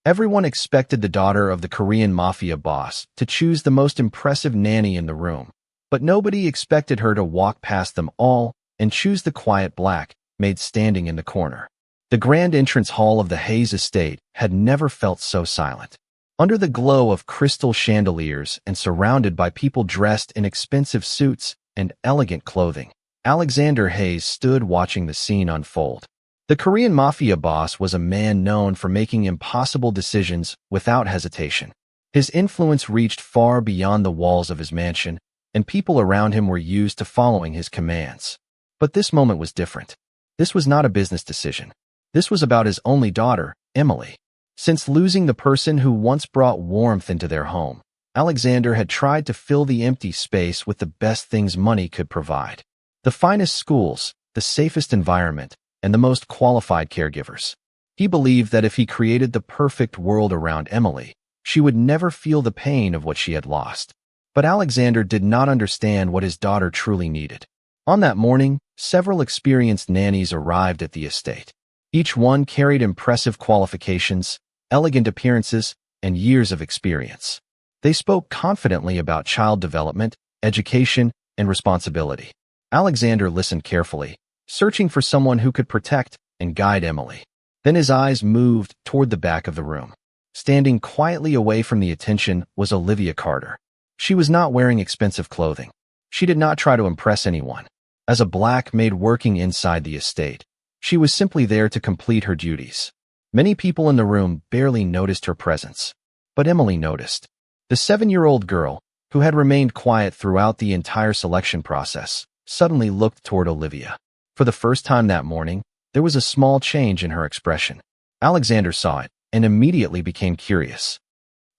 Everyone expected the daughter of the Korean Mafia boss to choose the most impressive nanny in the room, but nobody expected her to walk past them all and choose the quiet Black Maid standing in the corner. The grand entrance hall of the Hayes estate had never felt so silent. Under the glow of crystal chandeliers and surrounded by people dressed in expensive suits and elegant clothing, Alexander Hayes stood watching the scene unfold. The Korean Mafia boss was a man known for making impossible decisions without hesitation. His influence reached far beyond the walls of his mansion, and people around him were used to following his commands. But this moment was different. This was not a business decision. This was about his only daughter, Emily. Since losing the person who once brought warmth into their home, Alexander had tried to fill the empty space with the best things money could provide. The finest schools, the safest environment, and the most qualified caregivers. He believed that if he created the perfect world around Emily, she would never feel the pain of what she had lost. But Alexander did not understand what his daughter truly needed. On that morning, several experienced nannies arrived at the estate. Each one carried impressive qualifications, elegant appearances, and years of experience. They spoke confidently about child development, education, and responsibility. Alexander listened carefully, searching for someone who could protect and guide Emily. Then his eyes moved toward the back of the room. Standing quietly away from the attention was Olivia Carter. She was not wearing expensive clothing. She did not try to impress anyone. As a black maid working inside the estate, she was simply there to complete her duties. Many people in the room barely noticed her presence. But Emily noticed. The 7-year-old girl, who had remained quiet throughout the entire selection process, suddenly looked toward Olivia. For the first time that morning, there was a small change in her expression. Alexander saw it and immediately became curious.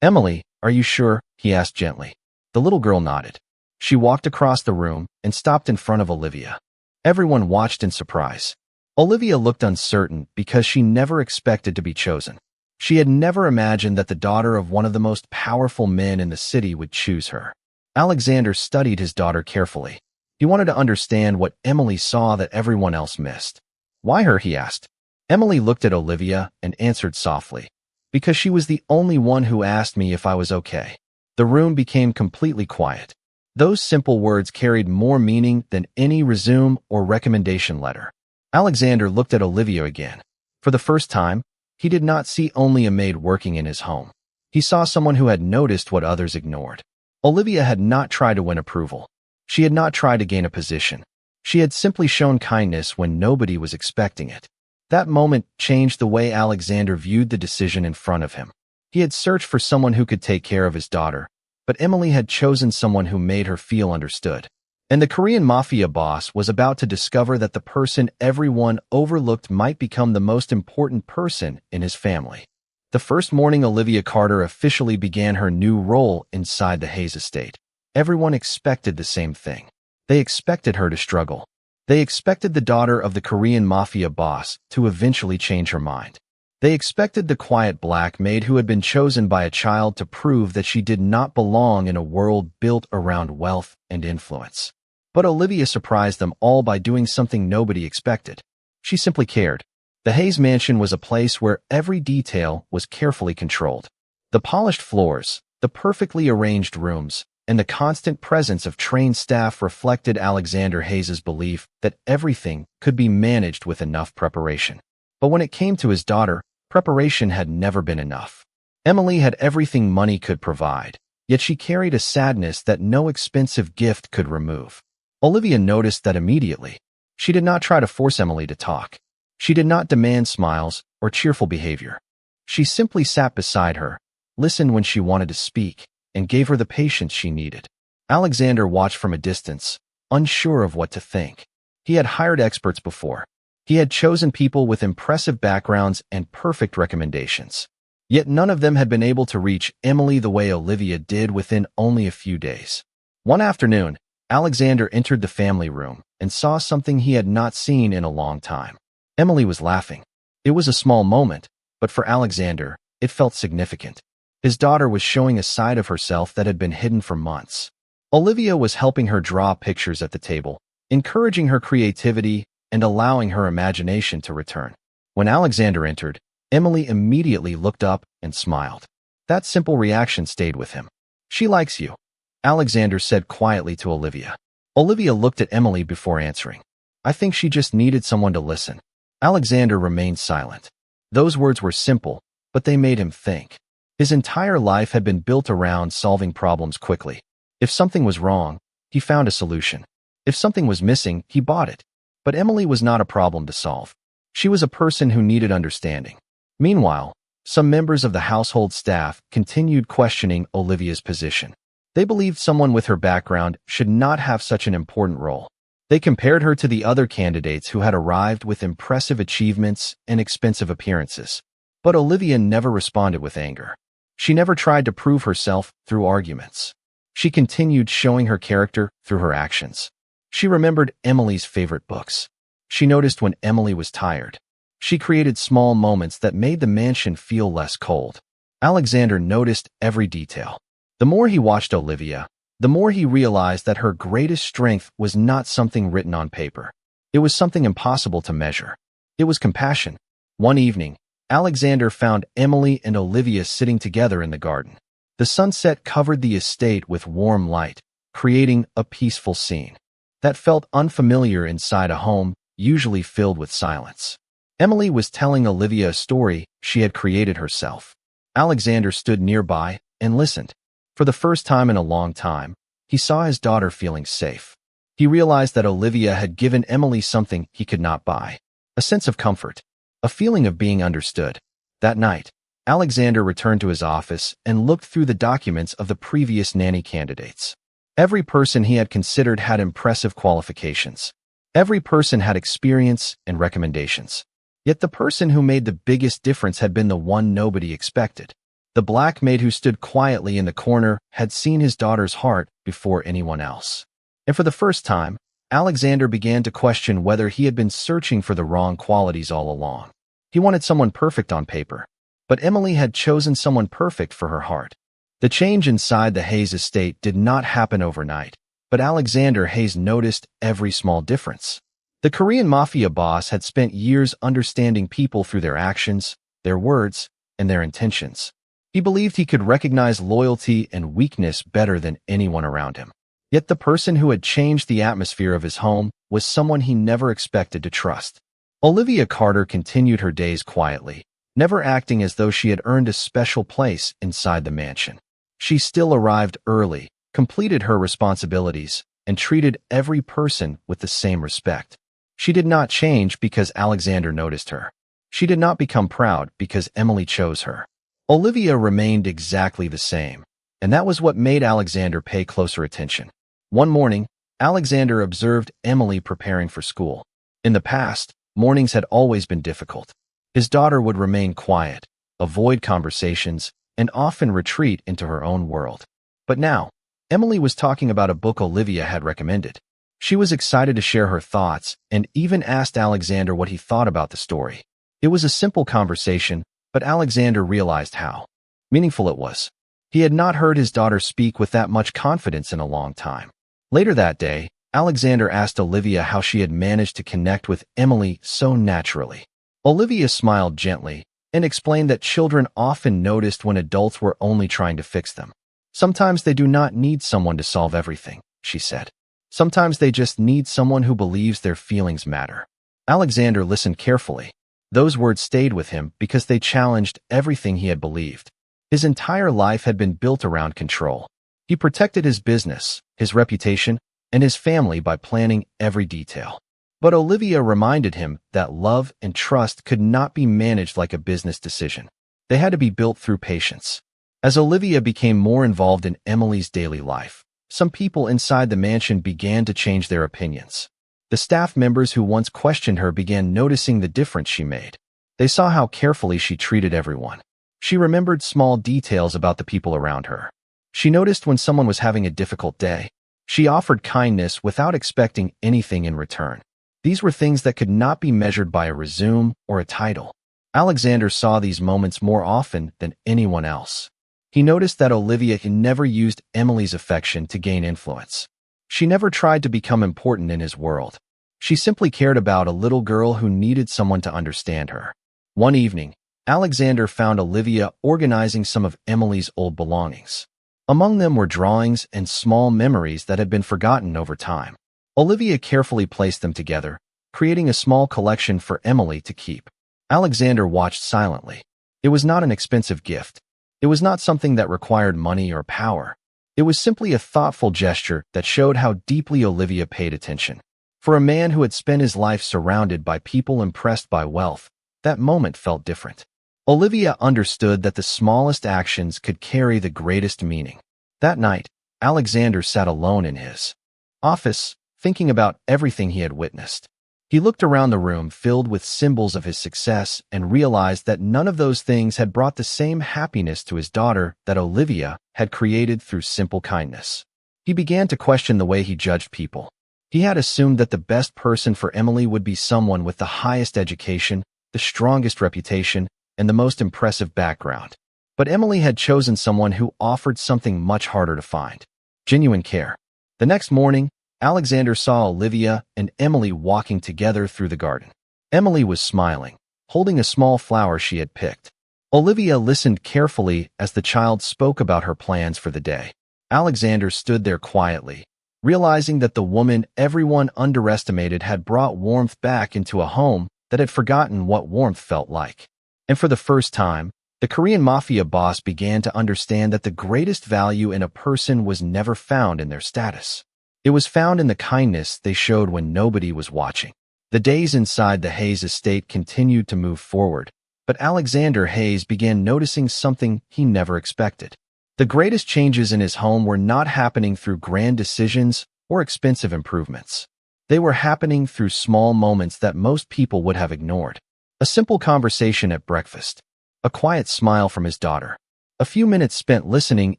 "Emily, are you sure?" he asked gently. The little girl nodded. She walked across the room and stopped in front of Olivia. Everyone watched in surprise. Olivia looked uncertain because she never expected to be chosen. She had never imagined that the daughter of one of the most powerful men in the city would choose her. Alexander studied his daughter carefully. He wanted to understand what Emily saw that everyone else missed. "Why her?" he asked. Emily looked at Olivia and answered softly, "Because she was the only one who asked me if I was okay." The room became completely quiet. Those simple words carried more meaning than any resume or recommendation letter. Alexander looked at Olivia again. For the first time, he did not see only a maid working in his home. He saw someone who had noticed what others ignored. Olivia had not tried to win approval. She had not tried to gain a position. She had simply shown kindness when nobody was expecting it. That moment changed the way Alexander viewed the decision in front of him. He had searched for someone who could take care of his daughter, but Emily had chosen someone who made her feel understood. And the Korean Mafia boss was about to discover that the person everyone overlooked might become the most important person in his family. The first morning Olivia Carter officially began her new role inside the Hayes estate. Everyone expected the same thing. They expected her to struggle. They expected the daughter of the Korean Mafia boss to eventually change her mind. They expected the quiet black maid who had been chosen by a child to prove that she did not belong in a world built around wealth and influence. But Olivia surprised them all by doing something nobody expected. She simply cared. The Hayes mansion was a place where every detail was carefully controlled. The polished floors, the perfectly arranged rooms, and the constant presence of trained staff reflected Alexander Hayes's belief that everything could be managed with enough preparation. But when it came to his daughter, preparation had never been enough. Emily had everything money could provide, yet she carried a sadness that no expensive gift could remove. Olivia noticed that immediately. She did not try to force Emily to talk. She did not demand smiles or cheerful behavior. She simply sat beside her, listened when she wanted to speak, and gave her the patience she needed. Alexander watched from a distance, unsure of what to think. He had hired experts before. He had chosen people with impressive backgrounds and perfect recommendations. Yet none of them had been able to reach Emily the way Olivia did within only a few days. One afternoon, Alexander entered the family room and saw something he had not seen in a long time. Emily was laughing. It was a small moment, but for Alexander, it felt significant. His daughter was showing a side of herself that had been hidden for months. Olivia was helping her draw pictures at the table, encouraging her creativity and allowing her imagination to return. When Alexander entered, Emily immediately looked up and smiled. That simple reaction stayed with him. She likes you, Alexander said quietly to Olivia. Olivia looked at Emily before answering. I think she just needed someone to listen. Alexander remained silent. Those words were simple, but they made him think. His entire life had been built around solving problems quickly. If something was wrong, he found a solution. If something was missing, he bought it. But Emily was not a problem to solve. She was a person who needed understanding. Meanwhile, some members of the household staff continued questioning Olivia's position. They believed someone with her background should not have such an important role. They compared her to the other candidates who had arrived with impressive achievements and expensive appearances. But Olivia never responded with anger. She never tried to prove herself through arguments. She continued showing her character through her actions. She remembered Emily's favorite books. She noticed when Emily was tired. She created small moments that made the mansion feel less cold. Alexander noticed every detail. The more he watched Olivia, the more he realized that her greatest strength was not something written on paper. It was something impossible to measure. It was compassion. One evening, Alexander found Emily and Olivia sitting together in the garden. The sunset covered the estate with warm light, creating a peaceful scene that felt unfamiliar inside a home usually filled with silence. Emily was telling Olivia a story she had created herself. Alexander stood nearby and listened. For the first time in a long time, he saw his daughter feeling safe. He realized that Olivia had given Emily something he could not buy, a sense of comfort, a feeling of being understood. That night, Alexander returned to his office and looked through the documents of the previous nanny candidates. Every person he had considered had impressive qualifications. Every person had experience and recommendations. Yet the person who made the biggest difference had been the one nobody expected. The black maid who stood quietly in the corner had seen his daughter's heart before anyone else. And for the first time, Alexander began to question whether he had been searching for the wrong qualities all along. He wanted someone perfect on paper, but Emily had chosen someone perfect for her heart. The change inside the Hayes estate did not happen overnight, but Alexander Hayes noticed every small difference. The Korean Mafia Boss had spent years understanding people through their actions, their words, and their intentions. He believed he could recognize loyalty and weakness better than anyone around him. Yet the person who had changed the atmosphere of his home was someone he never expected to trust. Olivia Carter continued her days quietly, never acting as though she had earned a special place inside the mansion. She still arrived early, completed her responsibilities, and treated every person with the same respect. She did not change because Alexander noticed her. She did not become proud because Emily chose her. Olivia remained exactly the same, and that was what made Alexander pay closer attention. One morning, Alexander observed Emily preparing for school. In the past, mornings had always been difficult. His daughter would remain quiet, avoid conversations, and often retreat into her own world. But now, Emily was talking about a book Olivia had recommended. She was excited to share her thoughts and even asked Alexander what he thought about the story. It was a simple conversation, but Alexander realized how meaningful it was. He had not heard his daughter speak with that much confidence in a long time. Later that day, Alexander asked Olivia how she had managed to connect with Emily so naturally. Olivia smiled gently and explained that children often noticed when adults were only trying to fix them. Sometimes they do not need someone to solve everything, she said. Sometimes they just need someone who believes their feelings matter. Alexander listened carefully. Those words stayed with him because they challenged everything he had believed. His entire life had been built around control. He protected his business, his reputation, and his family by planning every detail. But Olivia reminded him that love and trust could not be managed like a business decision. They had to be built through patience. As Olivia became more involved in Emily's daily life, some people inside the mansion began to change their opinions. The staff members who once questioned her began noticing the difference she made. They saw how carefully she treated everyone. She remembered small details about the people around her. She noticed when someone was having a difficult day. She offered kindness without expecting anything in return. These were things that could not be measured by a resume or a title. Alexander saw these moments more often than anyone else. He noticed that Olivia never used Emily's affection to gain influence. She never tried to become important in his world. She simply cared about a little girl who needed someone to understand her. One evening, Alexander found Olivia organizing some of Emily's old belongings. Among them were drawings and small memories that had been forgotten over time. Olivia carefully placed them together, creating a small collection for Emily to keep. Alexander watched silently. It was not an expensive gift. It was not something that required money or power. It was simply a thoughtful gesture that showed how deeply Olivia paid attention. For a man who had spent his life surrounded by people impressed by wealth, that moment felt different. Olivia understood that the smallest actions could carry the greatest meaning. That night, Alexander sat alone in his office, thinking about everything he had witnessed. He looked around the room filled with symbols of his success and realized that none of those things had brought the same happiness to his daughter that Olivia had created through simple kindness. He began to question the way he judged people. He had assumed that the best person for Emily would be someone with the highest education, the strongest reputation, and the most impressive background. But Emily had chosen someone who offered something much harder to find: genuine care. The next morning, Alexander saw Olivia and Emily walking together through the garden. Emily was smiling, holding a small flower she had picked. Olivia listened carefully as the child spoke about her plans for the day. Alexander stood there quietly, realizing that the woman everyone underestimated had brought warmth back into a home that had forgotten what warmth felt like. And for the first time, the Korean Mafia boss began to understand that the greatest value in a person was never found in their status. It was found in the kindness they showed when nobody was watching. The days inside the Hayes estate continued to move forward, but Alexander Hayes began noticing something he never expected. The greatest changes in his home were not happening through grand decisions or expensive improvements. They were happening through small moments that most people would have ignored. A simple conversation at breakfast, a quiet smile from his daughter, a few minutes spent listening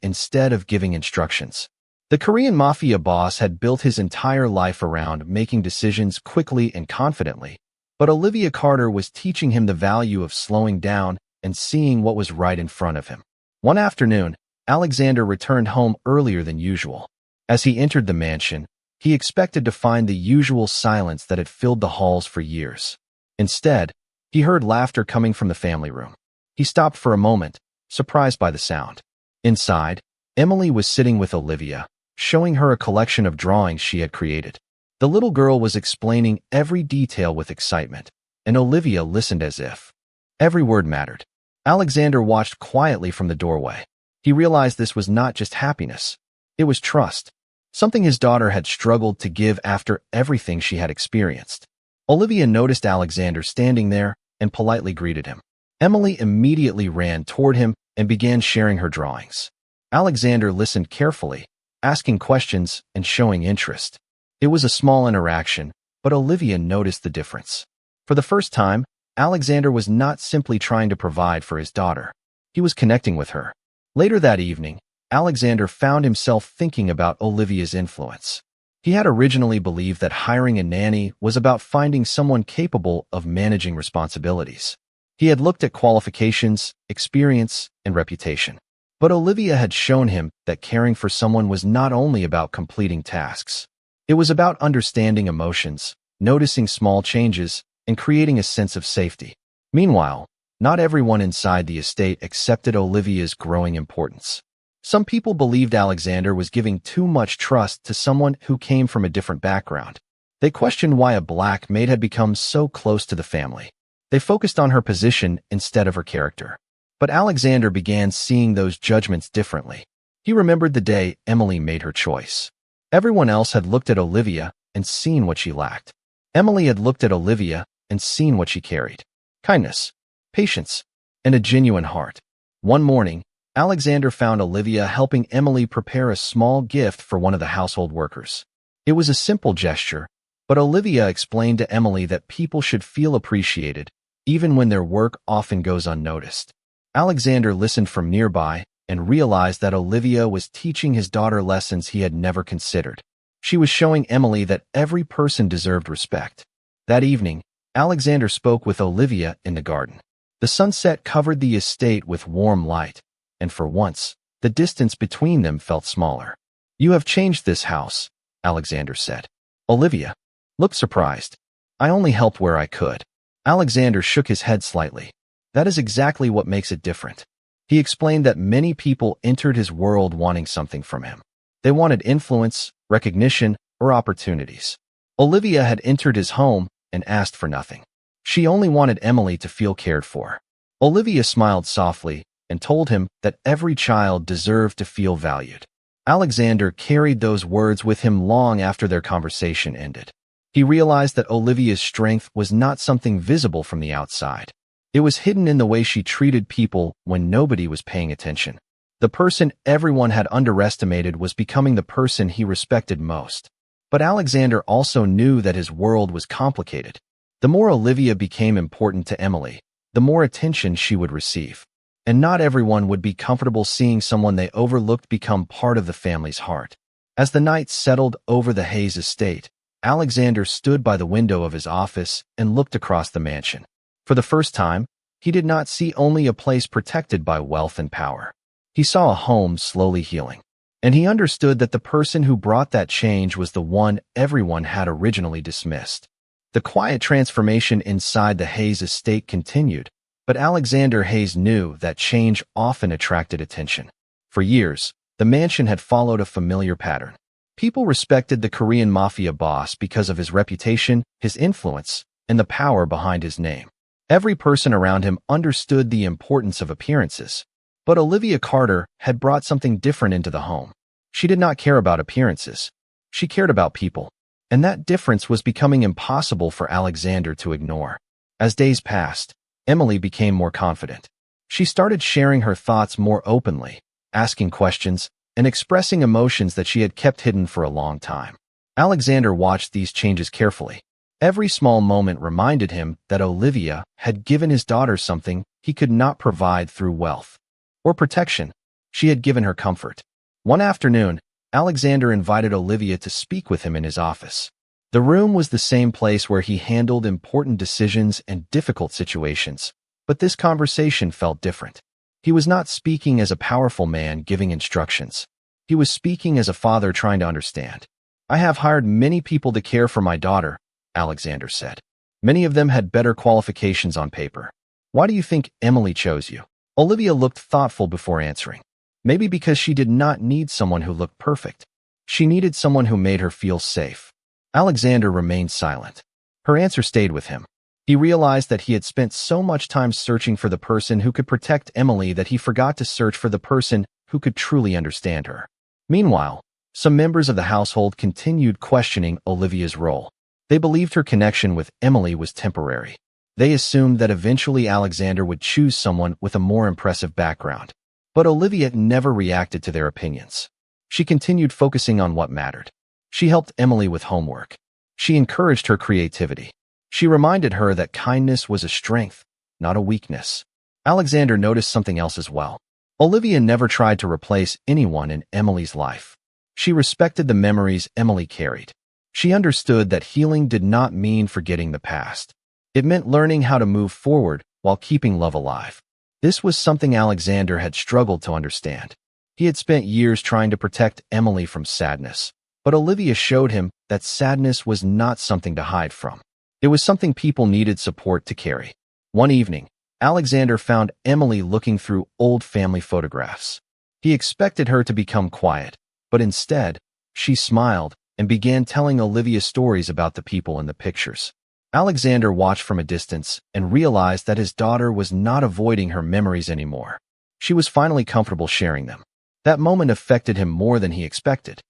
instead of giving instructions. The Korean Mafia boss had built his entire life around making decisions quickly and confidently, but Olivia Carter was teaching him the value of slowing down and seeing what was right in front of him. One afternoon, Alexander returned home earlier than usual. As he entered the mansion, he expected to find the usual silence that had filled the halls for years. Instead, he heard laughter coming from the family room. He stopped for a moment, surprised by the sound. Inside, Emily was sitting with Olivia, showing her a collection of drawings she had created. The little girl was explaining every detail with excitement, and Olivia listened as if every word mattered. Alexander watched quietly from the doorway. He realized this was not just happiness. It was trust, something his daughter had struggled to give after everything she had experienced. Olivia noticed Alexander standing there and politely greeted him. Emily immediately ran toward him and began sharing her drawings. Alexander listened carefully, asking questions and showing interest. It was a small interaction, but Olivia noticed the difference. For the first time, Alexander was not simply trying to provide for his daughter. He was connecting with her. Later that evening, Alexander found himself thinking about Olivia's influence. He had originally believed that hiring a nanny was about finding someone capable of managing responsibilities. He had looked at qualifications, experience, and reputation. But Olivia had shown him that caring for someone was not only about completing tasks. It was about understanding emotions, noticing small changes, and creating a sense of safety. Meanwhile, not everyone inside the estate accepted Olivia's growing importance. Some people believed Alexander was giving too much trust to someone who came from a different background. They questioned why a black maid had become so close to the family. They focused on her position instead of her character. But Alexander began seeing those judgments differently. He remembered the day Emily made her choice. Everyone else had looked at Olivia and seen what she lacked. Emily had looked at Olivia and seen what she carried: kindness, patience, and a genuine heart. One morning, Alexander found Olivia helping Emily prepare a small gift for one of the household workers. It was a simple gesture, but Olivia explained to Emily that people should feel appreciated, even when their work often goes unnoticed. Alexander listened from nearby and realized that Olivia was teaching his daughter lessons he had never considered. She was showing Emily that every person deserved respect. That evening, Alexander spoke with Olivia in the garden. The sunset covered the estate with warm light, and for once, the distance between them felt smaller. "You have changed this house," Alexander said. Olivia looked surprised. "I only helped where I could." Alexander shook his head slightly. That is exactly what makes it different. He explained that many people entered his world wanting something from him. They wanted influence, recognition, or opportunities. Olivia had entered his home and asked for nothing. She only wanted Emily to feel cared for. Olivia smiled softly and told him that every child deserved to feel valued. Alexander carried those words with him long after their conversation ended. He realized that Olivia's strength was not something visible from the outside. It was hidden in the way she treated people when nobody was paying attention. The person everyone had underestimated was becoming the person he respected most. But Alexander also knew that his world was complicated. The more Olivia became important to Emily, the more attention she would receive. And not everyone would be comfortable seeing someone they overlooked become part of the family's heart. As the night settled over the Hayes estate, Alexander stood by the window of his office and looked across the mansion. For the first time, he did not see only a place protected by wealth and power. He saw a home slowly healing. And he understood that the person who brought that change was the one everyone had originally dismissed. The quiet transformation inside the Hayes estate continued, but Alexander Hayes knew that change often attracted attention. For years, the mansion had followed a familiar pattern. People respected the Korean Mafia Boss because of his reputation, his influence, and the power behind his name. Every person around him understood the importance of appearances. But Olivia Carter had brought something different into the home. She did not care about appearances. She cared about people. And that difference was becoming impossible for Alexander to ignore. As days passed, Emily became more confident. She started sharing her thoughts more openly, asking questions, and expressing emotions that she had kept hidden for a long time. Alexander watched these changes carefully. Every small moment reminded him that Olivia had given his daughter something he could not provide through wealth or protection. She had given her comfort. One afternoon, Alexander invited Olivia to speak with him in his office. The room was the same place where he handled important decisions and difficult situations, but this conversation felt different. He was not speaking as a powerful man giving instructions. He was speaking as a father trying to understand. "I have hired many people to care for my daughter," Alexander said. "Many of them had better qualifications on paper. Why do you think Emily chose you?" Olivia looked thoughtful before answering. Maybe because she did not need someone who looked perfect. She needed someone who made her feel safe. Alexander remained silent. Her answer stayed with him. He realized that he had spent so much time searching for the person who could protect Emily that he forgot to search for the person who could truly understand her. Meanwhile, some members of the household continued questioning Olivia's role. They believed her connection with Emily was temporary. They assumed that eventually Alexander would choose someone with a more impressive background. But Olivia never reacted to their opinions. She continued focusing on what mattered. She helped Emily with homework. She encouraged her creativity. She reminded her that kindness was a strength, not a weakness. Alexander noticed something else as well. Olivia never tried to replace anyone in Emily's life. She respected the memories Emily carried. She understood that healing did not mean forgetting the past. It meant learning how to move forward while keeping love alive. This was something Alexander had struggled to understand. He had spent years trying to protect Emily from sadness, but Olivia showed him that sadness was not something to hide from. It was something people needed support to carry. One evening, Alexander found Emily looking through old family photographs. He expected her to become quiet, but instead, she smiled and began telling Olivia stories about the people in the pictures. Alexander watched from a distance and realized that his daughter was not avoiding her memories anymore. She was finally comfortable sharing them. That moment affected him more than he expected.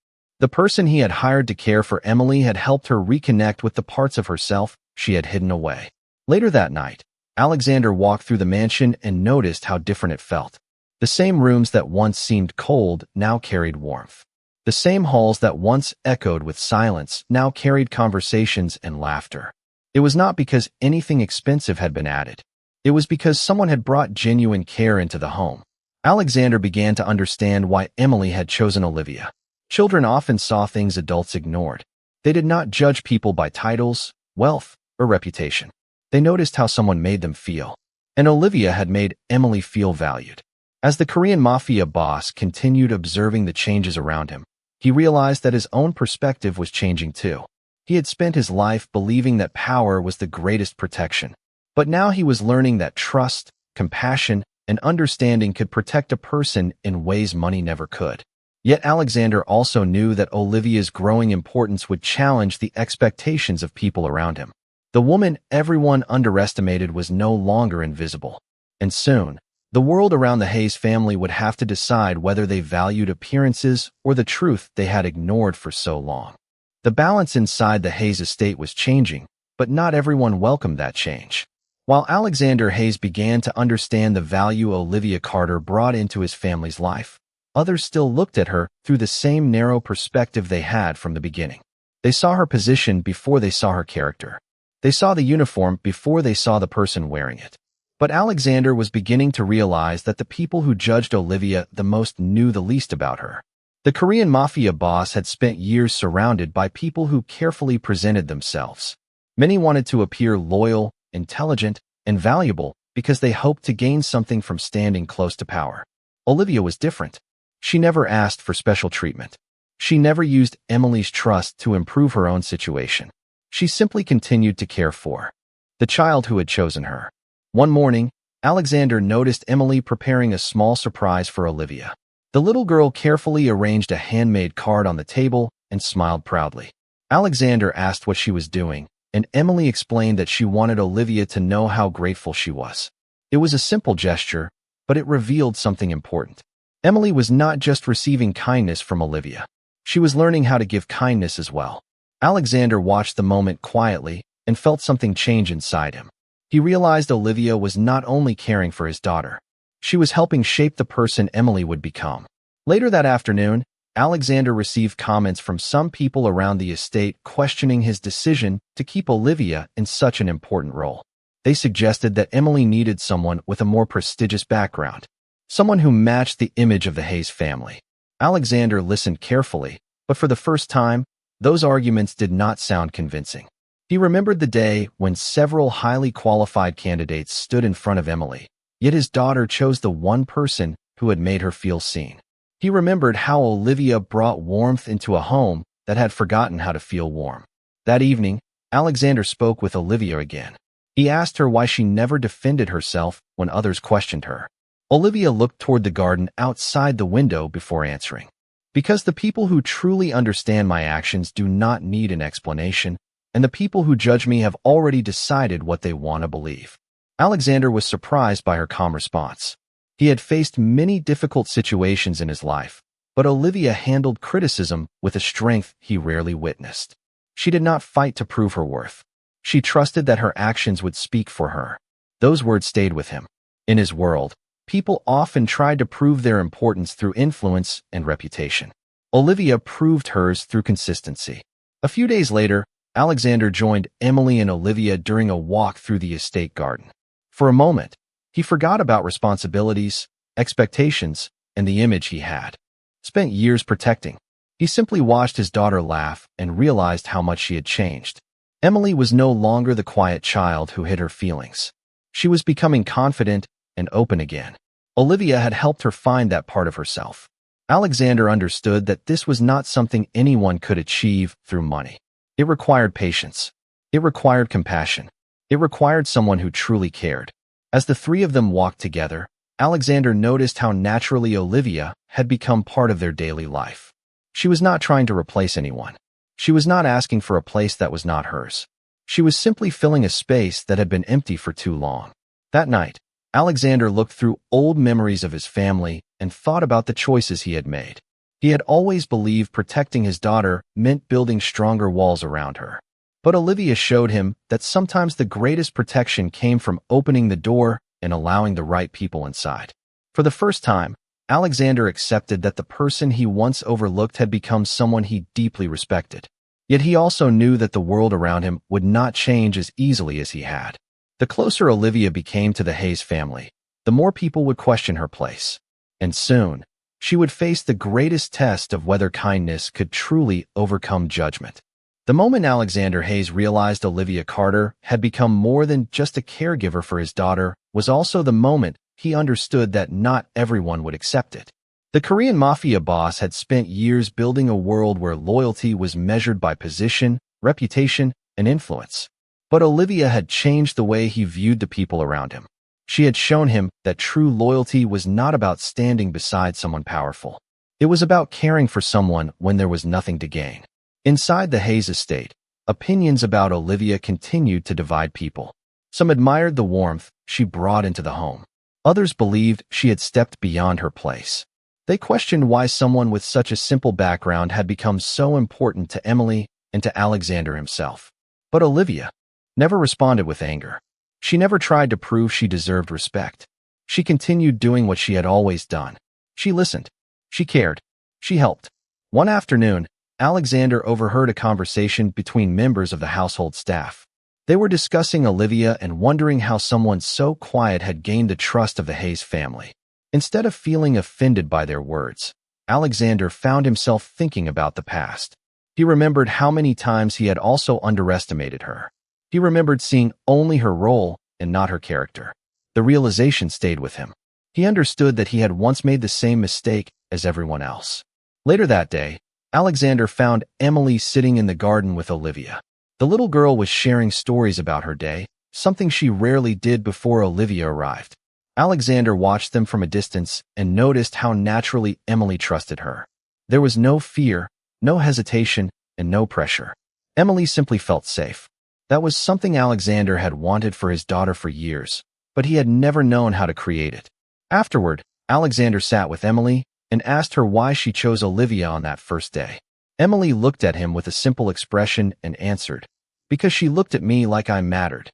The person he had hired to care for Emily had helped her reconnect with the parts of herself she had hidden away. Later that night, Alexander walked through the mansion and noticed how different it felt. The same rooms that once seemed cold now carried warmth. The same halls that once echoed with silence now carried conversations and laughter. It was not because anything expensive had been added. It was because someone had brought genuine care into the home. Alexander began to understand why Emily had chosen Olivia. Children often saw things adults ignored. They did not judge people by titles, wealth, or reputation. They noticed how someone made them feel. And Olivia had made Emily feel valued. As the Korean Mafia Boss continued observing the changes around him, he realized that his own perspective was changing too. He had spent his life believing that power was the greatest protection. But now he was learning that trust, compassion, and understanding could protect a person in ways money never could. Yet Alexander also knew that Olivia's growing importance would challenge the expectations of people around him. The woman everyone underestimated was no longer invisible. And soon, the world around the Hayes family would have to decide whether they valued appearances or the truth they had ignored for so long. The balance inside the Hayes estate was changing, but not everyone welcomed that change. While Alexander Hayes began to understand the value Olivia Carter brought into his family's life, others still looked at her through the same narrow perspective they had from the beginning. They saw her position before they saw her character. They saw the uniform before they saw the person wearing it. But Alexander was beginning to realize that the people who judged Olivia the most knew the least about her. The Korean Mafia Boss had spent years surrounded by people who carefully presented themselves. Many wanted to appear loyal, intelligent, and valuable because they hoped to gain something from standing close to power. Olivia was different. She never asked for special treatment. She never used Emily's trust to improve her own situation. She simply continued to care for the child who had chosen her. One morning, Alexander noticed Emily preparing a small surprise for Olivia. The little girl carefully arranged a handmade card on the table and smiled proudly. Alexander asked what she was doing, and Emily explained that she wanted Olivia to know how grateful she was. It was a simple gesture, but it revealed something important. Emily was not just receiving kindness from Olivia. She was learning how to give kindness as well. Alexander watched the moment quietly and felt something change inside him. He realized Olivia was not only caring for his daughter. She was helping shape the person Emily would become. Later that afternoon, Alexander received comments from some people around the estate questioning his decision to keep Olivia in such an important role. They suggested that Emily needed someone with a more prestigious background, someone who matched the image of the Hayes family. Alexander listened carefully, but for the first time, those arguments did not sound convincing. He remembered the day when several highly qualified candidates stood in front of Emily, yet his daughter chose the one person who had made her feel seen. He remembered how Olivia brought warmth into a home that had forgotten how to feel warm. That evening, Alexander spoke with Olivia again. He asked her why she never defended herself when others questioned her. Olivia looked toward the garden outside the window before answering. Because the people who truly understand my actions do not need an explanation, and the people who judge me have already decided what they want to believe. Alexander was surprised by her calm response. He had faced many difficult situations in his life, but Olivia handled criticism with a strength he rarely witnessed. She did not fight to prove her worth. She trusted that her actions would speak for her. Those words stayed with him. In his world, people often tried to prove their importance through influence and reputation. Olivia proved hers through consistency. A few days later, Alexander joined Emily and Olivia during a walk through the estate garden. For a moment, he forgot about responsibilities, expectations, and the image he had spent years protecting. He simply watched his daughter laugh and realized how much she had changed. Emily was no longer the quiet child who hid her feelings. She was becoming confident and open again. Olivia had helped her find that part of herself. Alexander understood that this was not something anyone could achieve through money. It required patience. It required compassion. It required someone who truly cared. As the three of them walked together, Alexander noticed how naturally Olivia had become part of their daily life. She was not trying to replace anyone. She was not asking for a place that was not hers. She was simply filling a space that had been empty for too long. That night, Alexander looked through old memories of his family and thought about the choices he had made. He had always believed protecting his daughter meant building stronger walls around her. But Olivia showed him that sometimes the greatest protection came from opening the door and allowing the right people inside. For the first time, Alexander accepted that the person he once overlooked had become someone he deeply respected. Yet he also knew that the world around him would not change as easily as he had. The closer Olivia became to the Hayes family, the more people would question her place. And soon, she would face the greatest test of whether kindness could truly overcome judgment. The moment Alexander Hayes realized Olivia Carter had become more than just a caregiver for his daughter was also the moment he understood that not everyone would accept it. The Korean Mafia Boss had spent years building a world where loyalty was measured by position, reputation, and influence. But Olivia had changed the way he viewed the people around him. She had shown him that true loyalty was not about standing beside someone powerful. It was about caring for someone when there was nothing to gain. Inside the Hayes estate, opinions about Olivia continued to divide people. Some admired the warmth she brought into the home. Others believed she had stepped beyond her place. They questioned why someone with such a simple background had become so important to Emily and to Alexander himself. But Olivia never responded with anger. She never tried to prove she deserved respect. She continued doing what she had always done. She listened. She cared. She helped. One afternoon, Alexander overheard a conversation between members of the household staff. They were discussing Olivia and wondering how someone so quiet had gained the trust of the Hayes family. Instead of feeling offended by their words, Alexander found himself thinking about the past. He remembered how many times he had also underestimated her. He remembered seeing only her role and not her character. The realization stayed with him. He understood that he had once made the same mistake as everyone else. Later that day, Alexander found Emily sitting in the garden with Olivia. The little girl was sharing stories about her day, something she rarely did before Olivia arrived. Alexander watched them from a distance and noticed how naturally Emily trusted her. There was no fear, no hesitation, and no pressure. Emily simply felt safe. That was something Alexander had wanted for his daughter for years, but he had never known how to create it. Afterward, Alexander sat with Emily and asked her why she chose Olivia on that first day. Emily looked at him with a simple expression and answered, "Because she looked at me like I mattered."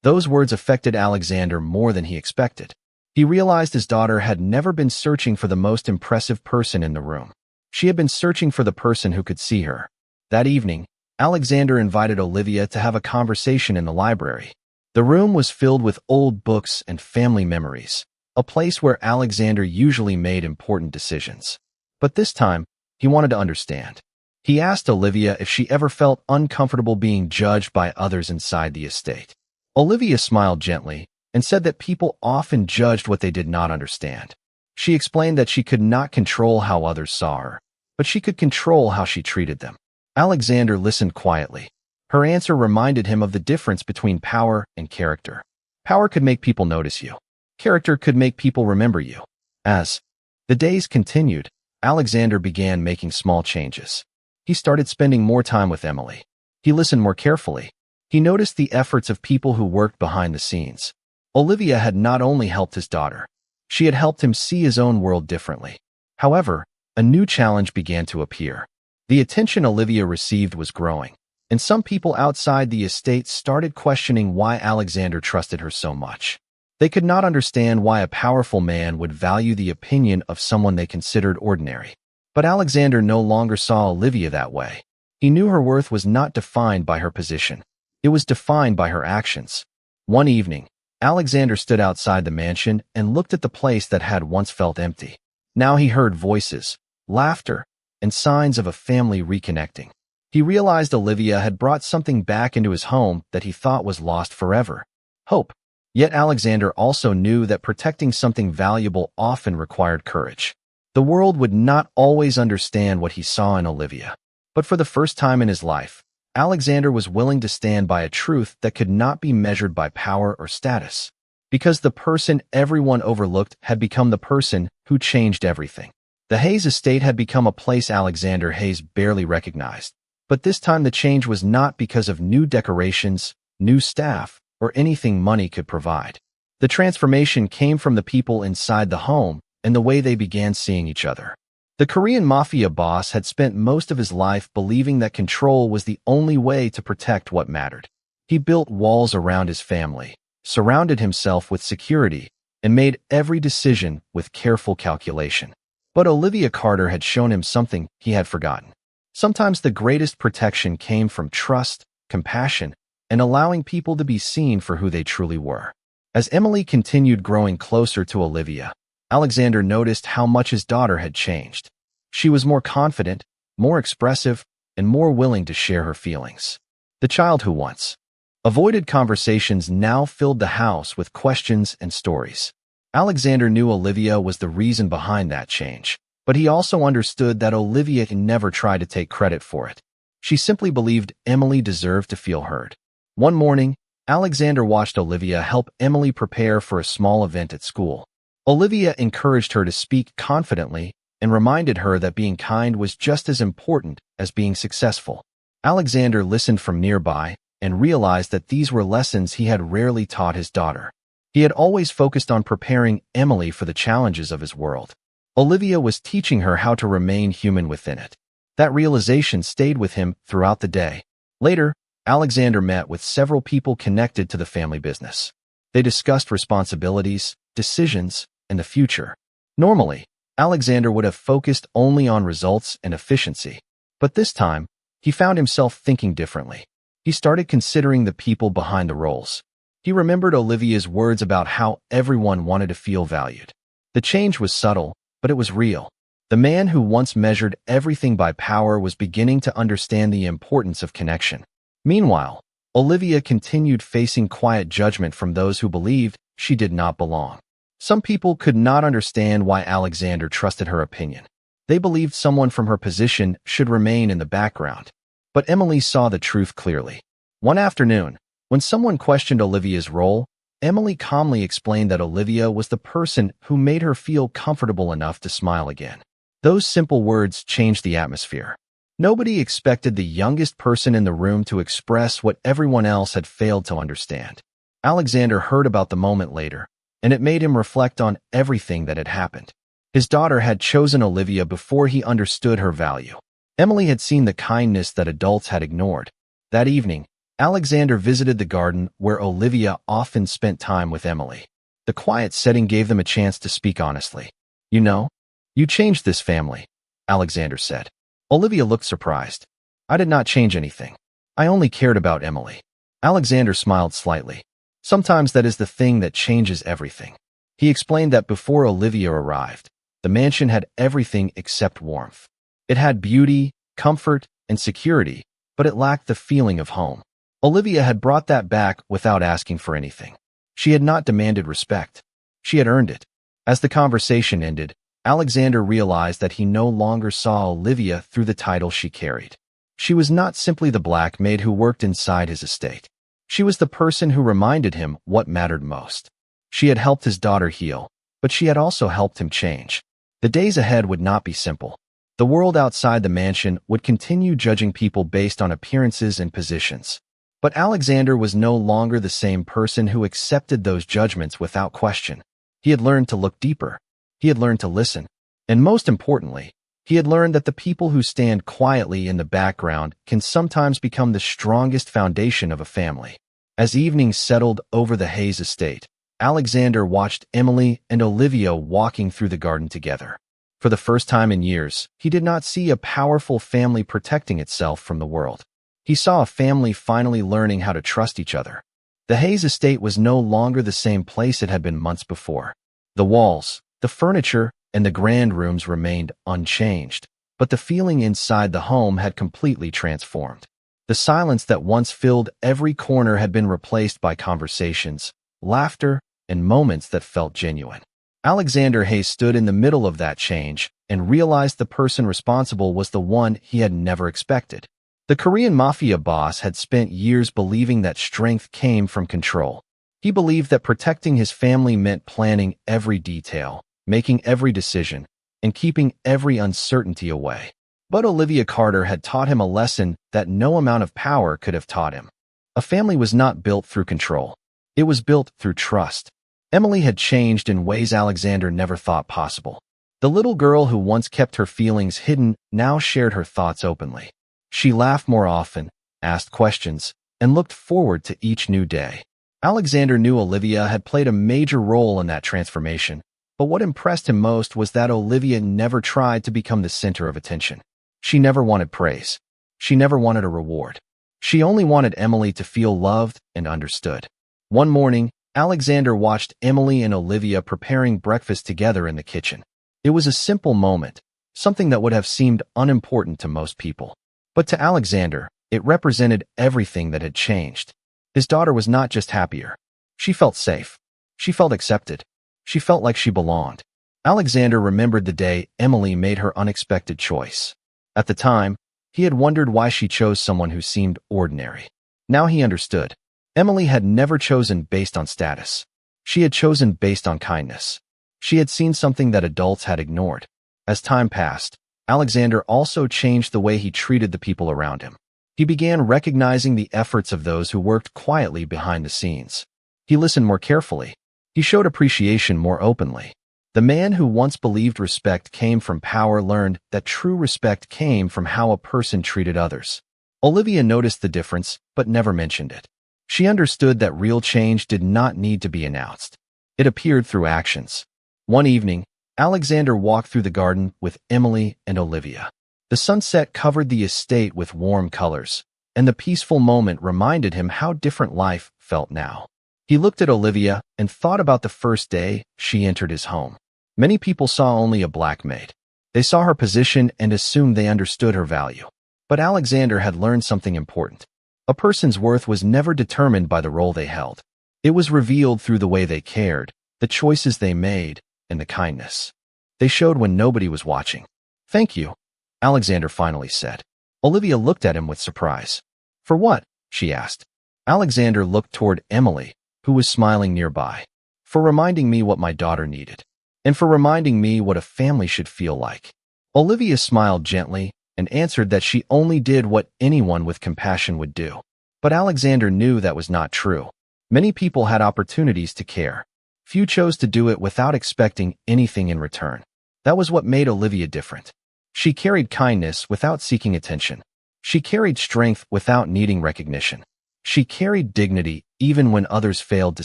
Those words affected Alexander more than he expected. He realized his daughter had never been searching for the most impressive person in the room. She had been searching for the person who could see her. That evening, Alexander invited Olivia to have a conversation in the library. The room was filled with old books and family memories, a place where Alexander usually made important decisions. But this time, he wanted to understand. He asked Olivia if she ever felt uncomfortable being judged by others inside the estate. Olivia smiled gently and said that people often judged what they did not understand. She explained that she could not control how others saw her, but she could control how she treated them. Alexander listened quietly. Her answer reminded him of the difference between power and character. Power could make people notice you. Character could make people remember you. As the days continued, Alexander began making small changes. He started spending more time with Emily. He listened more carefully. He noticed the efforts of people who worked behind the scenes. Olivia had not only helped his daughter, she had helped him see his own world differently. However, a new challenge began to appear. The attention Olivia received was growing, and some people outside the estate started questioning why Alexander trusted her so much. They could not understand why a powerful man would value the opinion of someone they considered ordinary. But Alexander no longer saw Olivia that way. He knew her worth was not defined by her position. It was defined by her actions. One evening, Alexander stood outside the mansion and looked at the place that had once felt empty. Now he heard voices, laughter, and signs of a family reconnecting. He realized Olivia had brought something back into his home that he thought was lost forever: hope. Yet Alexander also knew that protecting something valuable often required courage. The world would not always understand what he saw in Olivia. But for the first time in his life, Alexander was willing to stand by a truth that could not be measured by power or status. Because the person everyone overlooked had become the person who changed everything. The Hayes estate had become a place Alexander Hayes barely recognized. But this time the change was not because of new decorations, new staff, or anything money could provide. The transformation came from the people inside the home and the way they began seeing each other. The Korean Mafia boss had spent most of his life believing that control was the only way to protect what mattered. He built walls around his family, surrounded himself with security, and made every decision with careful calculation. But Olivia Carter had shown him something he had forgotten. Sometimes the greatest protection came from trust, compassion, and allowing people to be seen for who they truly were. As Emily continued growing closer to Olivia, Alexander noticed how much his daughter had changed. She was more confident, more expressive, and more willing to share her feelings. The child who once avoided conversations now filled the house with questions and stories. Alexander knew Olivia was the reason behind that change, but he also understood that Olivia never tried to take credit for it. She simply believed Emily deserved to feel heard. One morning, Alexander watched Olivia help Emily prepare for a small event at school. Olivia encouraged her to speak confidently and reminded her that being kind was just as important as being successful. Alexander listened from nearby and realized that these were lessons he had rarely taught his daughter. He had always focused on preparing Emily for the challenges of his world. Olivia was teaching her how to remain human within it. That realization stayed with him throughout the day. Later, Alexander met with several people connected to the family business. They discussed responsibilities, decisions, and the future. Normally, Alexander would have focused only on results and efficiency. But this time, he found himself thinking differently. He started considering the people behind the roles. He remembered Olivia's words about how everyone wanted to feel valued. The change was subtle, but it was real. The man who once measured everything by power was beginning to understand the importance of connection. Meanwhile, Olivia continued facing quiet judgment from those who believed she did not belong. Some people could not understand why Alexander trusted her opinion. They believed someone from her position should remain in the background. But Emily saw the truth clearly. One afternoon, when someone questioned Olivia's role, Emily calmly explained that Olivia was the person who made her feel comfortable enough to smile again. Those simple words changed the atmosphere. Nobody expected the youngest person in the room to express what everyone else had failed to understand. Alexander heard about the moment later, and it made him reflect on everything that had happened. His daughter had chosen Olivia before he understood her value. Emily had seen the kindness that adults had ignored. That evening, Alexander visited the garden where Olivia often spent time with Emily. The quiet setting gave them a chance to speak honestly. "You know, you changed this family," Alexander said. Olivia looked surprised. "I did not change anything. I only cared about Emily." Alexander smiled slightly. "Sometimes that is the thing that changes everything." He explained that before Olivia arrived, the mansion had everything except warmth. It had beauty, comfort, and security, but it lacked the feeling of home. Olivia had brought that back without asking for anything. She had not demanded respect. She had earned it. As the conversation ended, Alexander realized that he no longer saw Olivia through the title she carried. She was not simply the black maid who worked inside his estate. She was the person who reminded him what mattered most. She had helped his daughter heal, but she had also helped him change. The days ahead would not be simple. The world outside the mansion would continue judging people based on appearances and positions. But Alexander was no longer the same person who accepted those judgments without question. He had learned to look deeper. He had learned to listen. And most importantly, he had learned that the people who stand quietly in the background can sometimes become the strongest foundation of a family. As evening settled over the Hayes estate, Alexander watched Emily and Olivia walking through the garden together. For the first time in years, he did not see a powerful family protecting itself from the world. He saw a family finally learning how to trust each other. The Hayes estate was no longer the same place it had been months before. The walls, the furniture, and the grand rooms remained unchanged, but the feeling inside the home had completely transformed. The silence that once filled every corner had been replaced by conversations, laughter, and moments that felt genuine. Alexander Hayes stood in the middle of that change and realized the person responsible was the one he had never expected. The Korean Mafia Boss had spent years believing that strength came from control. He believed that protecting his family meant planning every detail, making every decision, and keeping every uncertainty away. But Olivia Carter had taught him a lesson that no amount of power could have taught him. A family was not built through control. It was built through trust. Emily had changed in ways Alexander never thought possible. The little girl who once kept her feelings hidden now shared her thoughts openly. She laughed more often, asked questions, and looked forward to each new day. Alexander knew Olivia had played a major role in that transformation, but what impressed him most was that Olivia never tried to become the center of attention. She never wanted praise. She never wanted a reward. She only wanted Emily to feel loved and understood. One morning, Alexander watched Emily and Olivia preparing breakfast together in the kitchen. It was a simple moment, something that would have seemed unimportant to most people. But to Alexander, it represented everything that had changed. His daughter was not just happier. She felt safe. She felt accepted. She felt like she belonged. Alexander remembered the day Emily made her unexpected choice. At the time, he had wondered why she chose someone who seemed ordinary. Now he understood. Emily had never chosen based on status. She had chosen based on kindness. She had seen something that adults had ignored. As time passed, Alexander also changed the way he treated the people around him. He began recognizing the efforts of those who worked quietly behind the scenes. He listened more carefully. He showed appreciation more openly. The man who once believed respect came from power learned that true respect came from how a person treated others. Olivia noticed the difference, but never mentioned it. She understood that real change did not need to be announced. It appeared through actions. One evening, Alexander walked through the garden with Emily and Olivia. The sunset covered the estate with warm colors, and the peaceful moment reminded him how different life felt now. He looked at Olivia and thought about the first day she entered his home. Many people saw only a black maid. They saw her position and assumed they understood her value. But Alexander had learned something important. A person's worth was never determined by the role they held. It was revealed through the way they cared, the choices they made, and the kindness they showed when nobody was watching. "Thank you," Alexander finally said. Olivia looked at him with surprise. "For what?" she asked. Alexander looked toward Emily, who was smiling nearby. "For reminding me what my daughter needed, and for reminding me what a family should feel like." Olivia smiled gently and answered that she only did what anyone with compassion would do. But Alexander knew that was not true. Many people had opportunities to care. Few chose to do it without expecting anything in return. That was what made Olivia different. She carried kindness without seeking attention. She carried strength without needing recognition. She carried dignity even when others failed to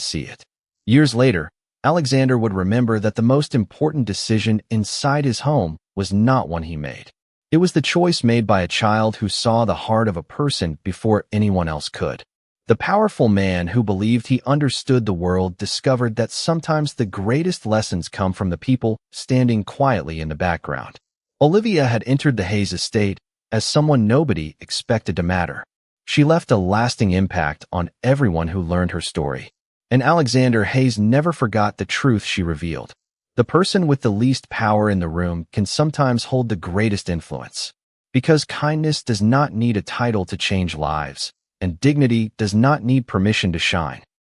see it. Years later, Alexander would remember that the most important decision inside his home was not one he made. It was the choice made by a child who saw the heart of a person before anyone else could. The powerful man who believed he understood the world discovered that sometimes the greatest lessons come from the people standing quietly in the background. Olivia had entered the Hayes estate as someone nobody expected to matter. She left a lasting impact on everyone who learned her story. And Alexander Hayes never forgot the truth she revealed. The person with the least power in the room can sometimes hold the greatest influence. Because kindness does not need a title to change lives, and dignity does not need permission to shine.